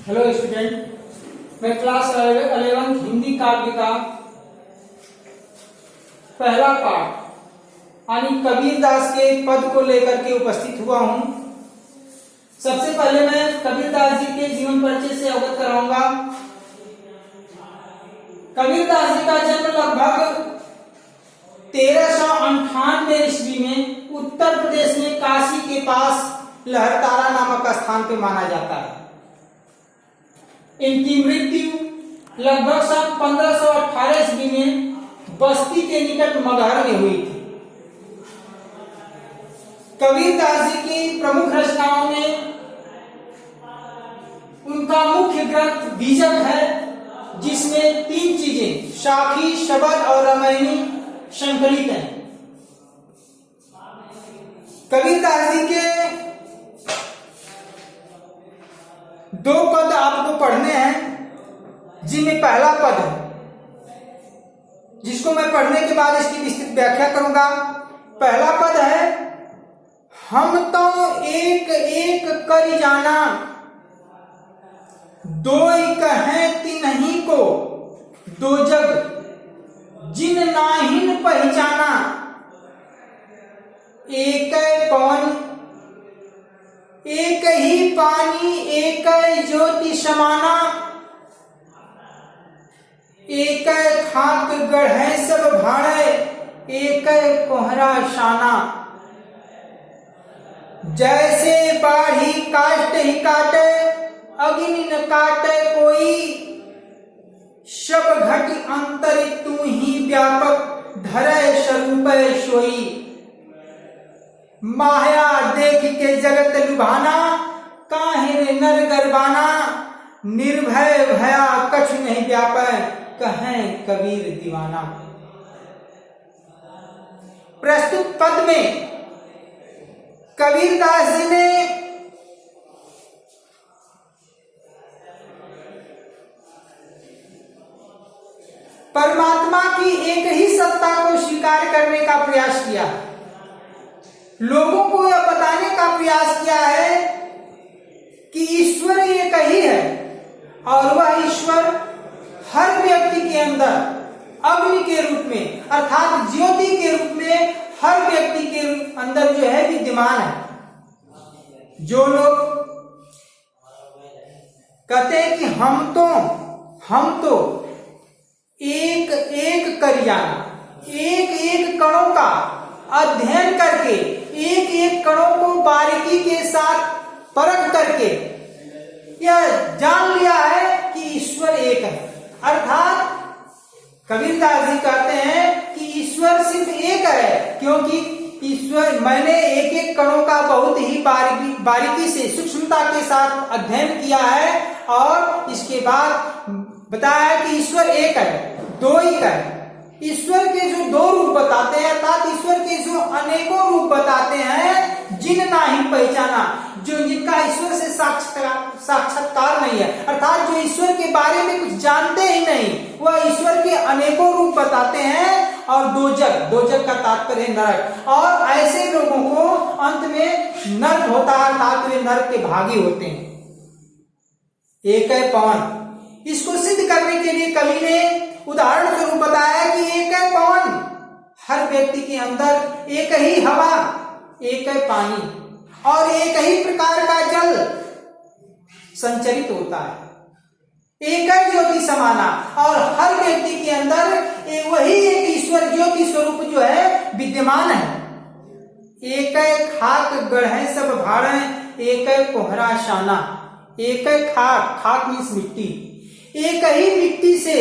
Hello student, मैं class 11 Hindi काव्य का पहला पाठ यानी कबीरदास के पद को लेकर के उपस्थित हुआ हूं। सबसे पहले मैं कबीरदास जी के जीवन परिचय से अवगत कराऊंगा। कबीरदास जी का जन्म लगभग 1398 ईस्वी में उत्तर प्रदेश में काशी के पास लहरतारा नामक स्थान पे माना जाता है। इनकी मृत्यु लगभग सन 1518 ईस्वी में बस्ती के निकट मगहर में हुई थी। कबीरदास जी की प्रमुख रचनाओं में उनका मुख्य ग्रंथ बीजक है, जिसमें 3 चीजें साखी, शबद और रामायणी संकलित हैं। कबीरदास जी के 2 पद आपको पढ़ने हैं, जिनमें पहला पद है जिसको मैं पढ़ने के बाद इसकी विस्तृत व्याख्या करूंगा। पहला पद है, हम तो एक एक कर जाना, दोई कहें तिन्हीं को, दो जग जिन नाहिन पहचाना, एक पवन एक ही पानी, एक ज्योति समाना, एक खाक गढ़े सब भाड़े, एक कोहरा शाना। जैसे बाढ़ी काट ही काटे, अग्नि न काटे कोई, सब घट अंतर तू ही व्यापक, धरे स्वरूप सोई। माया देख के जगत लुभाना, काहे नर गरबाना, निर्भय भया कछु नहीं व्यापै, कहें कबीर दीवाना। प्रस्तुत पद में कबीरदास जी ने परमात्मा की एक ही सत्ता को स्वीकार करने का प्रयास किया। लोगों को यह बताने का प्रयास किया है कि ईश्वर एक ही है और वह ईश्वर हर व्यक्ति के अंदर अग्नि के रूप में अर्थात ज्योति के रूप में हर व्यक्ति के अंदर जो है विद्यमान है। जो लोग कहते हैं कि हम तो एक एक कर जाना, एक एक कणों का अध्ययन करके, एक एक कणों को बारीकी के साथ परख करके यह जान लिया है कि ईश्वर एक है। अर्थात कबीरदास जी कहते हैं कि ईश्वर सिर्फ एक है, क्योंकि ईश्वर मैंने एक एक कणों का बहुत ही बारीकी से सूक्ष्मता के साथ अध्ययन किया है और इसके बाद बताया है कि ईश्वर एक है, दो ही है। ईश्वर के जो 2 रूप बताते हैं अर्थात ईश्वर के जो अनेकों रूप बताते हैं, जिन नाही पहचाना, जो जिनका ईश्वर से साक्षात्कार नहीं है, अर्थात जो ईश्वर के बारे में कुछ जानते ही नहीं, वह ईश्वर के अनेकों रूप बताते हैं। और दो जग का तात्पर्य नरक, और ऐसे लोगों को अंत में नरक होता है अर्थात वे नरक के भागी होते हैं। एक है पवन, इसको सिद्ध करने के लिए कवि ने उदाहरण स्वरूप बताया कि एक है पवन, हर व्यक्ति के अंदर एक ही हवा, एक है पानी और एक ही प्रकार का जल संचरित होता है। एक है ज्योति समाना, और हर व्यक्ति के अंदर वही एक ईश्वर ज्योति स्वरूप जो है विद्यमान है। एक है खाक गढ़े सब भाड़े, एक है कोहरा शाना। एक है खाक मीन्स मिट्टी, एक ही मिट्टी से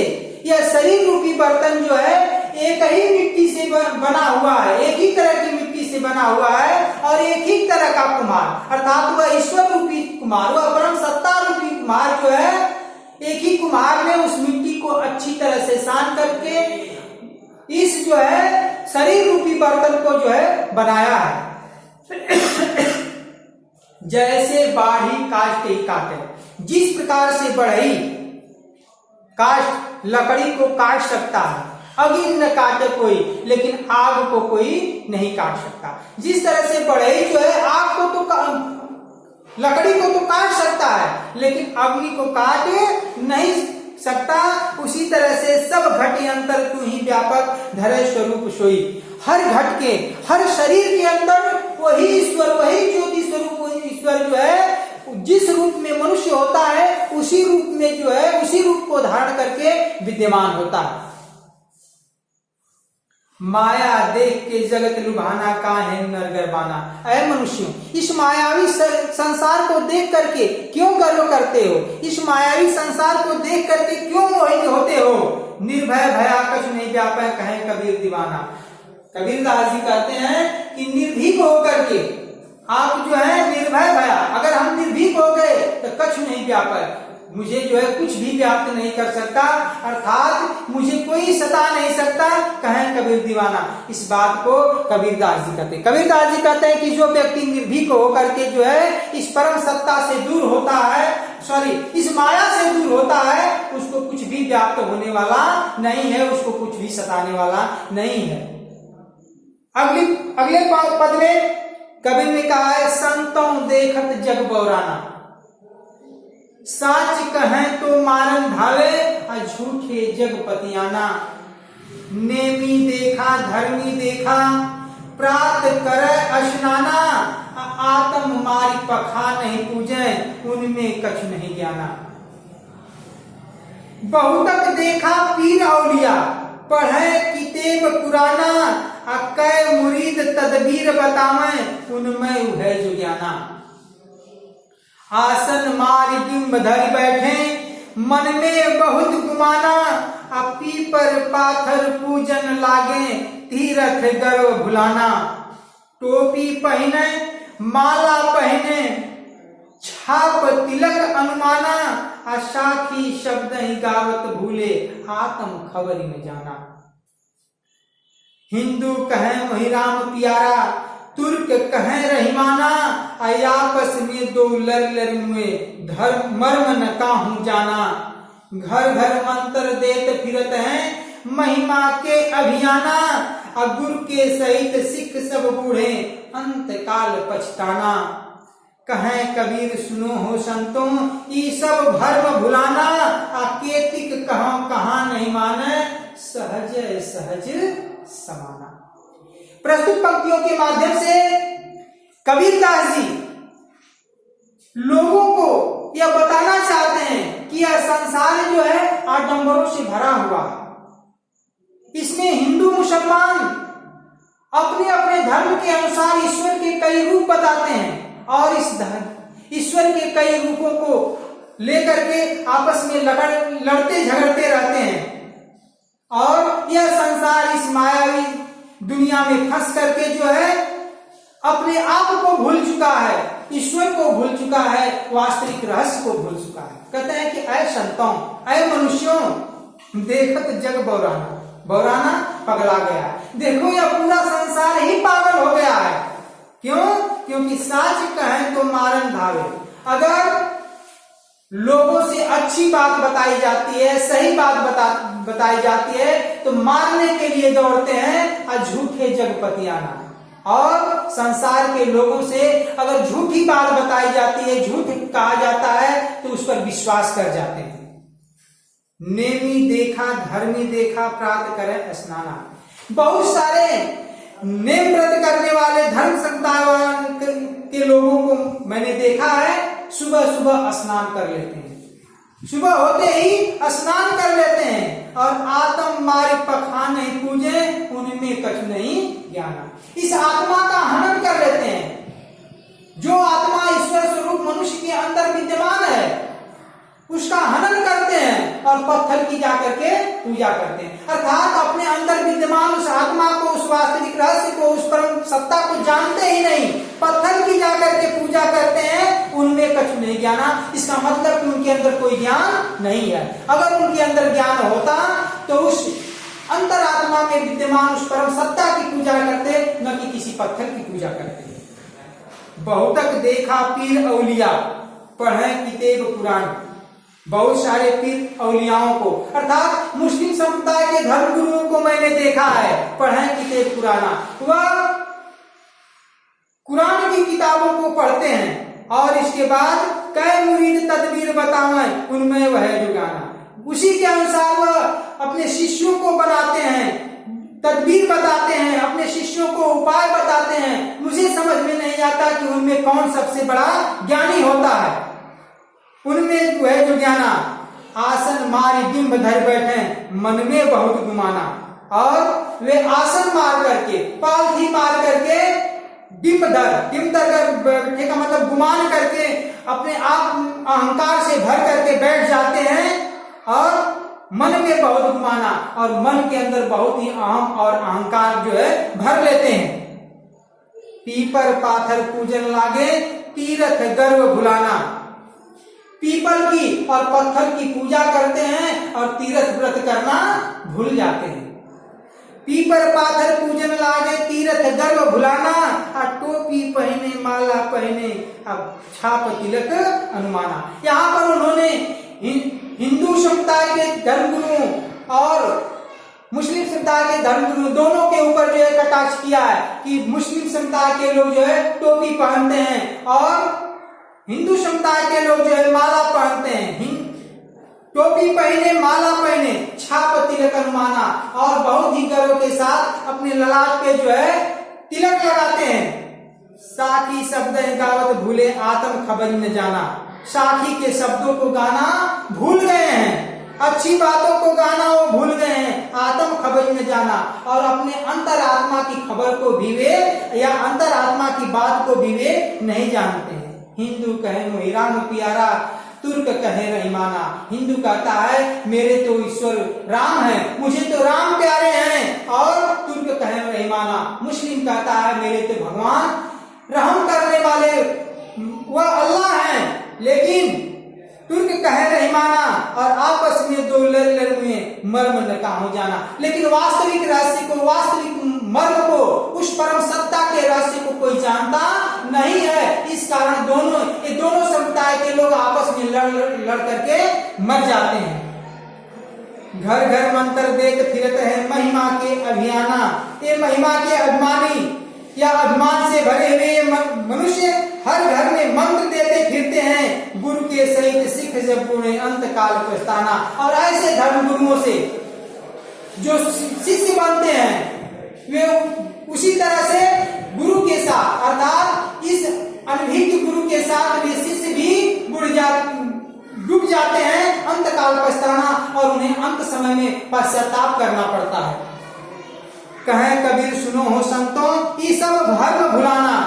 यह शरीर रूपी बर्तन जो है एक ही मिट्टी से बना हुआ है, एक ही तरह की मिट्टी से बना हुआ है और एक ही तरह का कुम्हार अर्थात वह ईश्वर रूपी कुम्हार, वह परम सत्ता रूपी कुम्हार जो है, एक ही कुम्हार ने उस मिट्टी को अच्छी तरह से सान करके इस जो है शरीर रूपी बर्तन को जो है बनाया है। जैसे बाढ़ी काटे काटे, जिस प्रकार से बढ़ई काष्ठ लकड़ी को काट सकता है, अग्नि न काटे कोई, लेकिन आग को कोई नहीं काट सकता। जिस तरह से बढ़ई जो है आग को तो लकड़ी को तो काट सकता है लेकिन अग्नि को काट नहीं सकता। उसी तरह से सब घट अंतर तू ही व्यापक धरे स्वरूप सोई। हर घट के, हर शरीर के अंदर वही ईश्वर, वही ज्योति स्वरूप ईश्वर जो है जिस रूप में मनुष्य होता है उसी रूप में जो है उसी रूप को धारण करके विद्यमान होता है। माया देख के जगत लुभाना काहे नर गर्वाना। ऐ मनुष्यों, इस मायावी संसार को देख करके क्यों गर्व करते हो? इस मायावी संसार को देख करके क्यों मोहित होते हो? निर्भय भया कछु नहीं व्यापै कहे कबीर दीवाना। कबीरदास जी कहते हैं कि निर्भीक होकर के आप जो है निर्भय भया, अगर हम निर्भीक हो गए तो कछु नहीं व्यापै, मुझे जो है कुछ भी व्याप्त नहीं कर सकता, अर्थात मुझे कोई सता नहीं सकता, कहें कबीर दीवाना। इस बात को कबीरदास जी कहते हैं। कबीरदास जी कहते हैं कि जो व्यक्ति निर्भीक होकर के जो है इस परम सत्ता से दूर होता है, इस माया से दूर होता है, उसको कुछ भी व्याप्त होने वाला नहीं है, उसको कुछ भी सताने वाला नहीं है। अगले पद में कबीर ने कहा है, संतों देखत जग बौराना, साच कहें तो मारन धावे झूठे जग पतियाना। नेमी देखा धर्मी देखा प्रात करे अशनाना, आत्म मारी पखा नहीं पूजे उनमें कछु नहीं ज्ञाना। बहुतक देखा पीर औलिया पढ़े किताब पुराना, कै मुरीद तदबीर बतावे उनमें है जो ज्ञाना। आसन मारी बिंब धरि बैठे मन में बहुत गुमाना, पीपर पाथर पूजन लागे तीरथ गर्व भुलाना। टोपी पहने माला पहने छाप तिलक अनुमाना, साखी शब्द ही गावत भूले आत्म खबरी में जाना। हिंदू कहे वही राम प्यारा तुर्क कहें रहीमाना, आपस में दो लर मुए धर्म मर्म न काहू जाना। घर घर मंत्र देत फिरत हैं महिमा के अभियाना, गुरु के सहित सिख सब बूढ़े अंत काल पछताना। कहें कबीर सुनो हो संतों ई सब भर्म भुलाना, केतिक कहाँ नहीं माने सहज सहज समाना। प्रस्तुत पंक्तियों के माध्यम से कबीरदास जी लोगों को यह बताना चाहते हैं कि यह संसार जो है आडंबरों से भरा हुआ है। इसमें हिंदू मुसलमान अपने अपने धर्म के अनुसार ईश्वर के कई रूप बताते हैं और इस ईश्वर के कई रूपों को लेकर के आपस में लड़ते झगड़ते रहते हैं और यह संसार इस मायावी दुनिया में फंस करके जो है अपने आप को भूल चुका है, ईश्वर को भूल चुका है, वास्तविक रहस्य को भूल चुका है। कहते हैं कि ऐ संतों, ऐ मनुष्यों, देखत जग बौराना, बौराना पगला गया है। देखो यह पूरा संसार ही पागल हो गया है। क्यों? क्योंकि साच कहें तो मारन धावे। अगर लोगों से अच्छी बात बताई जाती है, सही बात बताई जाती है तो मारने के लिए दौड़ते हैं और झूठे जगपतियाना। और संसार के लोगों से अगर झूठी बात बताई जाती है, झूठ कहा जाता है तो उस पर विश्वास कर जाते हैं। नेमी देखा धर्मी देखा प्राप्त करे स्नाना। बहुत सारे नेम व्रत करने वाले धर्म संतान के लोगों को मैंने देखा है, सुबह सुबह स्नान कर लेते हैं, सुबह होते ही स्नान कर लेते हैं और आत्म मारी पखान नहीं पूजे उनमें कछु नहीं ज्ञाना। इस आत्मा का हनन कर लेते हैं। जो आत्मा ईश्वर स्वरूप मनुष्य के अंदर विद्यमान है उसका हनन करते हैं और पत्थर की जाकर के पूजा करते हैं। अर्थात अपने अंदर विद्यमान उस आत्मा को, उस वास्तविक रहस्य को, उस परम सत्ता को जानते ही नहीं, पत्थर की जाकर के पूजा करते हैं, उनमें कछु नहीं ज्ञाना। इसका मतलब कि उनके अंदर कोई ज्ञान नहीं है। अगर उनके अंदर ज्ञान होता तो उस अंतरात्मा में विद्यमान उस परम सत्ता की पूजा करते, न कि किसी पत्थर की पूजा करते। बहुतक देखा पीर औलिया पढ़े किताब पुराण। बहुत सारे पीर औलियाओं को अर्थात मुस्लिम संप्रदाय के धर्म गुरुओं को मैंने देखा है पढ़े किताब पुराना। वह कुरान की किताबों को पढ़ते हैं और इसके बाद कै मुरीद तदबीर बतावें उनमें वह जो गाना, उसी के अनुसार वह अपने शिष्यों को बनाते हैं, तदबीर बताते हैं, अपने शिष्यों को उपाय बताते हैं। मुझे समझ में नहीं आता कि उनमें कौन सबसे बड़ा ज्ञानी होता है। उनमें वह जो ज्ञाना, आसन मारी डिम्ब धर बैठे मन में बहुत गुमाना, और वे आसन मार करके, पालथी मार करके डिम्ब धर बैठे का मतलब गुमान करके अपने आप अहंकार से भर करके बैठ जाते हैं, और मन में बहुत गुमाना, और मन के अंदर बहुत ही अहम और अहंकार जो है भर लेते हैं। पीपर पाथर पूजन लागे तीरथ गर्व भुलाना, पीपल की और पत्थर की पूजा करते हैं और तीर्थ व्रत करना भूल जाते हैं। पीपर पाथर पूजन लागे तीरथ गर्व भुलाना, और टोपी पहने माला पहने अब छाप तिलक अनुमाना। यहाँ पर उन्होंने हिंदू समुदाय के धर्मगुरुओं और मुस्लिम समुदाय के धर्मगुरु दोनों के ऊपर जो है कटाक्ष किया है कि मुस्लिम समुदाय के लोग जो है टोपी पहनते हैं और हिंदू समुदाय के लोग जो है माला पहनते हैं। टोपी पहने माला पहने छाप तिलक अनुमाना, और बहुत ही गर्व के साथ अपने ललाट पे जो है तिलक लगाते हैं। साखी शब्द गावत भूले आत्म खबर न जाना, साखी के शब्दों को गाना भूल गए हैं, अच्छी बातों को गाना वो भूल गए हैं, आत्म खबर न जाना, और अपने अंतरात्मा की खबर को भी वे या अंतरात्मा की बात को भी वे नहीं जानते हैं। हिंदू कहे मोहि राम प्यारा, तुर्क कहे रहीमाना। हिंदू कहता है मेरे तो ईश्वर राम है, मुझे तो राम प्यारे हैं, और तुर्क कहे रहीमाना, मुस्लिम कहता है मेरे तो भगवान रहम करने वाले वह अल्लाह है, लेकिन तुर्क कहे रहीमाना, और आपस में दो लड़ में मर्म न हो जाना। लेकिन वास्तविक रहस्य को, वास्तविक मर्म को, उस परम सत्ता के रहस्य को कोई जानता नहीं है। इस कारण ये दोनों समुदाय के लोग आपस में लड़ करके मर जाते हैं। घर घर मंत्र देख फिरत है महिमा के अभियाना, ये महिमा के अभिमानी या अभिमान से भरे हुए मनुष्य हर घर में मंत्र देते फिरते हैं, गुरु के सहित सिख जब पुणे अंत काल पछताना। और ऐसे धर्म गुरुओं से जो शिष्य बनते हैं वे उसी तरह से गुरु के साथ, अर्थात इस अनभिज्ञ गुरु के साथ वे शिष्य भी डूब जाते हैं, अंत काल पछताना, और उन्हें अंत समय में पश्चाताप करना पड़ता है। कहे कबीर सुनो हो संतों ये सब भ्रम भुलाना।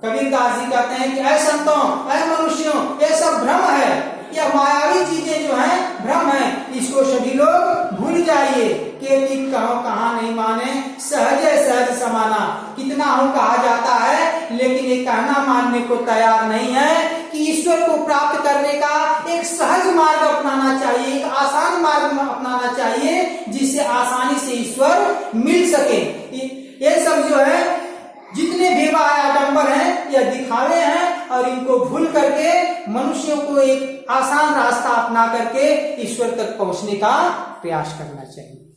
कबीर दास जी कहते हैं कि ऐ संतों, ऐ मनुष्यों, ये सब भ्रम है, यह मायावी चीजें जो हैं भ्रम है, इसको सभी लोग भूल जाइए। केवली कहो कहा नहीं माने, सहज सहज समाना। कितना हूँ कहा जाता है, लेकिन ये कहना मानने को तैयार नहीं है कि ईश्वर को प्राप्त करने का एक सहज मार्ग अपनाना चाहिए, एक आसान मार्ग अपनाना चाहिए, जिससे आसानी से ईश्वर मिल सके। ये सब जो है जितने विवाह आडंबर हैं यह दिखावे हैं, और इनको भूल करके मनुष्यों को एक आसान रास्ता अपना करके ईश्वर तक पहुंचने का प्रयास करना चाहिए।